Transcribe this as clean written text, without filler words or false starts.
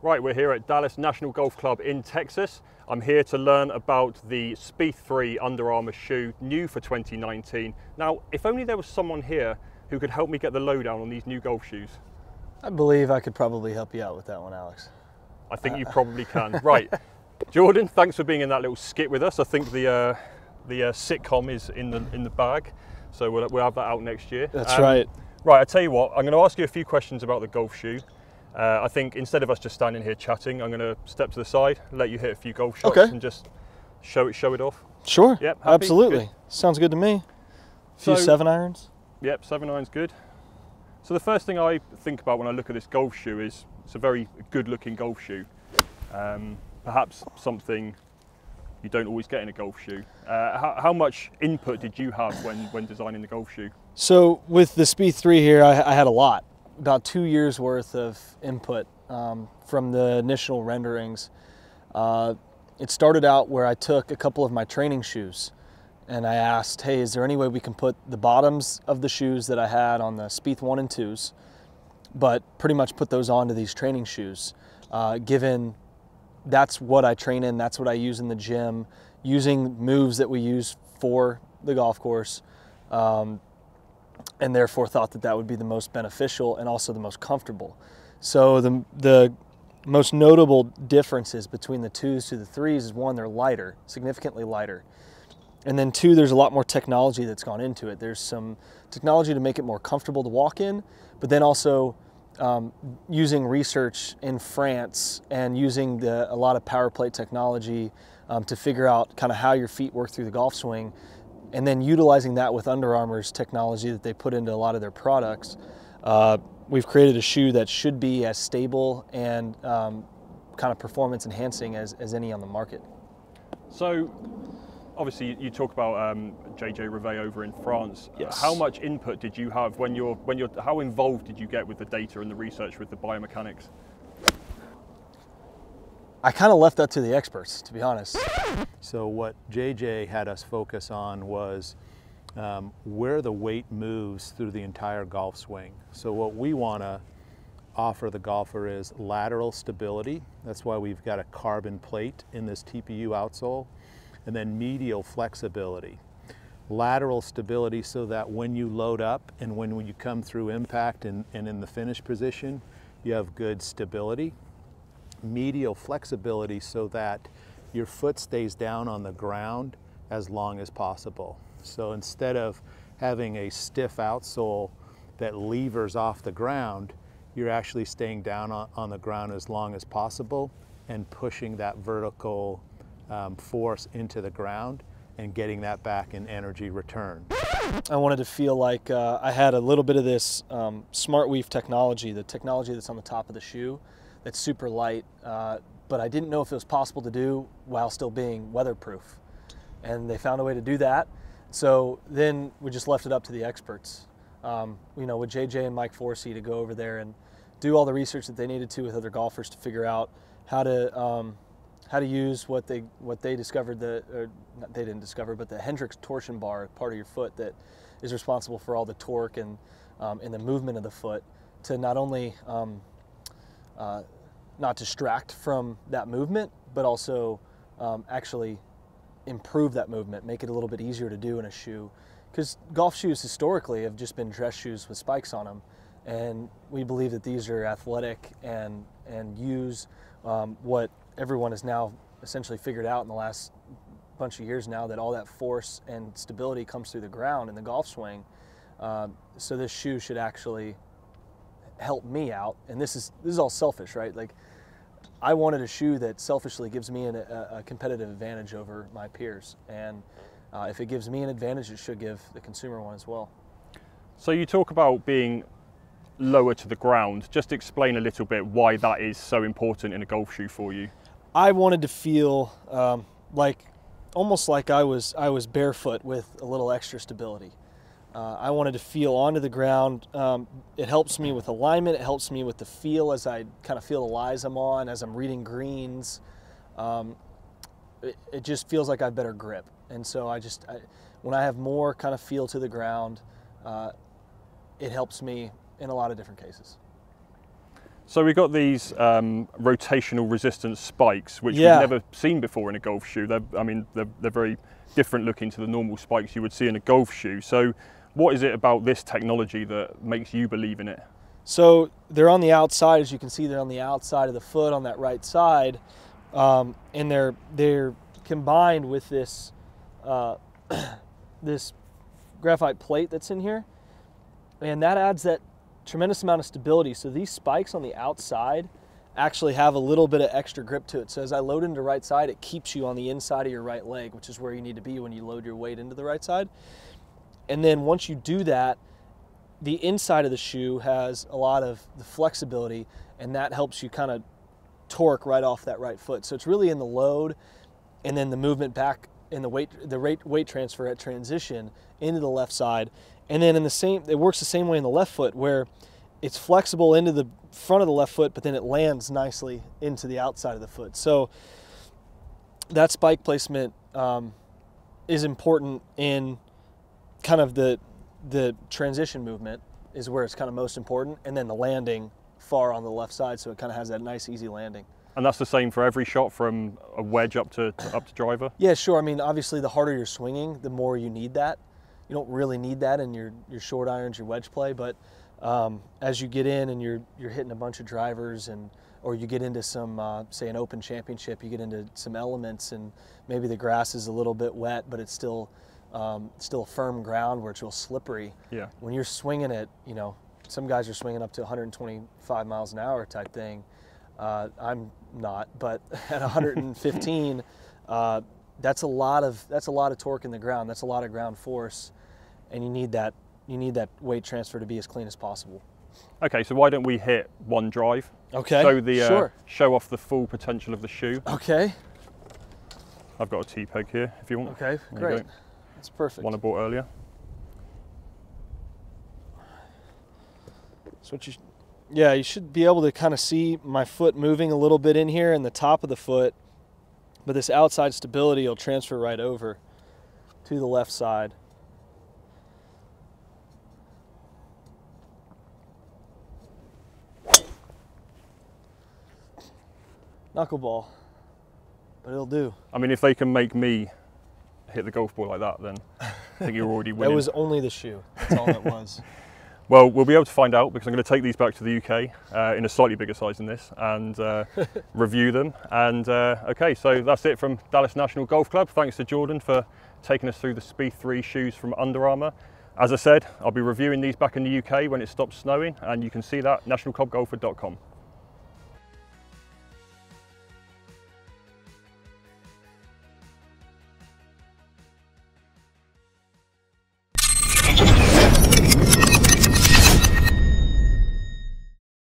Right, we're here at Dallas National Golf Club in Texas. I'm here to learn about the Spieth 3 Under Armour shoe, new for 2019. Now, if only there was someone here who could help me get the lowdown on these new golf shoes. I believe I could probably help you out with that one, Alex. I think you probably can. Right, Jordan, thanks for being in that little skit with us. I think the sitcom is in the bag, so we'll have that out next year. That's right. Right, I tell you what, I'm going to ask you a few questions about the golf shoe. I think instead of us just standing here chatting, I'm going to step to the side, let you hit a few golf shots, and just show it off. Sure. Yep. Happy? Absolutely. Good. Sounds good to me. A few 7-irons. Yep, 7-iron's good. So the first thing I think about when I look at this golf shoe is it's a very good-looking golf shoe. Perhaps something you don't always get in a golf shoe. How much input did you have when designing the golf shoe? So with the Spieth 3 here, I had a lot. About 2 years worth of input from the initial renderings. It started out where I took a couple of my training shoes and I asked, hey, is there any way we can put the bottoms of the shoes that I had on the Spieth 1 and 2s, but pretty much put those onto these training shoes, given that's what I train in, that's what I use in the gym, using moves that we use for the golf course. And therefore thought that that would be the most beneficial and also the most comfortable. So the most notable differences between the 2s to the 3s is, one, they're lighter, significantly lighter. And then 2, there's a lot more technology that's gone into it. There's some technology to make it more comfortable to walk in, but then also using research in France and using a lot of power plate technology to figure out kind of how your feet work through the golf swing, and then utilizing that with Under Armour's technology that they put into a lot of their products. We've created a shoe that should be as stable and kind of performance enhancing as any on the market. So obviously you talk about JJ Rivet over in France. Yes. How much input did you have how involved did you get with the data and the research with the biomechanics? I kind of left that to the experts, to be honest. So what JJ had us focus on was where the weight moves through the entire golf swing. So what we want to offer the golfer is lateral stability. That's why we've got a carbon plate in this TPU outsole. And then medial flexibility. Lateral stability so that when you load up and when you come through impact and in the finish position, you have good stability. Medial flexibility so that your foot stays down on the ground as long as possible. So instead of having a stiff outsole that levers off the ground, you're actually staying down on the ground as long as possible and pushing that vertical force into the ground and getting that back in energy return. I wanted to feel like I had a little bit of this smart weave technology, the technology that's on the top of the shoe, that's super light, but I didn't know if it was possible to do while still being weatherproof. And they found a way to do that. So then we just left it up to the experts, with JJ and Mike Forsey to go over there and do all the research that they needed to with other golfers to figure out how to use what they discovered, they didn't discover, but the Hendrix torsion bar, part of your foot that is responsible for all the torque and the movement of the foot, to not only not distract from that movement, but also actually improve that movement, make it a little bit easier to do in a shoe. Because golf shoes historically have just been dress shoes with spikes on them, and we believe that these are athletic and use what everyone has now essentially figured out in the last bunch of years now, that all that force and stability comes through the ground in the golf swing. So this shoe should actually help me out. And this is all selfish, right? Like, I wanted a shoe that selfishly gives me a competitive advantage over my peers. And if it gives me an advantage, it should give the consumer one as well. So you talk about being lower to the ground. Just explain a little bit why that is so important in a golf shoe for you. I wanted to feel almost like I was barefoot with a little extra stability. I wanted to feel onto the ground. It helps me with alignment. It helps me with the feel as I kind of feel the lies I'm on, as I'm reading greens. It just feels like I have better grip. And so when I have more kind of feel to the ground, it helps me in a lot of different cases. So we've got these rotational resistance spikes, which Yeah. we've never seen before in a golf shoe. They're very different looking to the normal spikes you would see in a golf shoe. So what is it about this technology that makes you believe in it? So they're on the outside, as you can see, they're on the outside of the foot on that right side, and they're combined with this this graphite plate that's in here, and that adds that tremendous amount of stability. So these spikes on the outside actually have a little bit of extra grip to it. So as I load into the right side, it keeps you on the inside of your right leg, which is where you need to be when you load your weight into the right side. And then once you do that, the inside of the shoe has a lot of the flexibility, and that helps you kind of torque right off that right foot. So it's really in the load and then the movement back in the weight transfer at transition into the left side. And then it works the same way in the left foot, where it's flexible into the front of the left foot, but then it lands nicely into the outside of the foot. So that spike placement is important in kind of the transition movement is where it's kind of most important, and then the landing far on the left side, so it kind of has that nice easy landing. And that's the same for every shot, from a wedge up to driver? Yeah, sure. I mean, obviously the harder you're swinging, the more you need that. You don't really need that in your short irons, your wedge play, but as you get in and you're hitting a bunch of drivers, or you get into some, say an open championship, you get into some elements and maybe the grass is a little bit wet, but it's still firm ground where it's real slippery. Yeah. When you're swinging it, some guys are swinging up to 125 miles an hour type thing. I'm not, but at 115, that's a lot of torque in the ground. That's a lot of ground force, and you need that weight transfer to be as clean as possible. Okay, so why don't we hit one drive? Okay. Show off the full potential of the shoe. Okay. I've got a T-peg here if you want. Okay, great. That's perfect. One I bought earlier. So you should be able to kind of see my foot moving a little bit in here in the top of the foot, but this outside stability will transfer right over to the left side. Knuckleball, but it'll do. I mean, if they can make me hit the golf ball like that, then I think you're already winning. That was only the shoe. That's all it was. Well, we'll be able to find out, because I'm going to take these back to the UK in a slightly bigger size than this and review them. And okay, so that's it from Dallas National Golf Club. Thanks to Jordan for taking us through the Spieth 3 shoes from Under Armour. As I said, I'll be reviewing these back in the UK when it stops snowing, and you can see that nationalclubgolfer.com.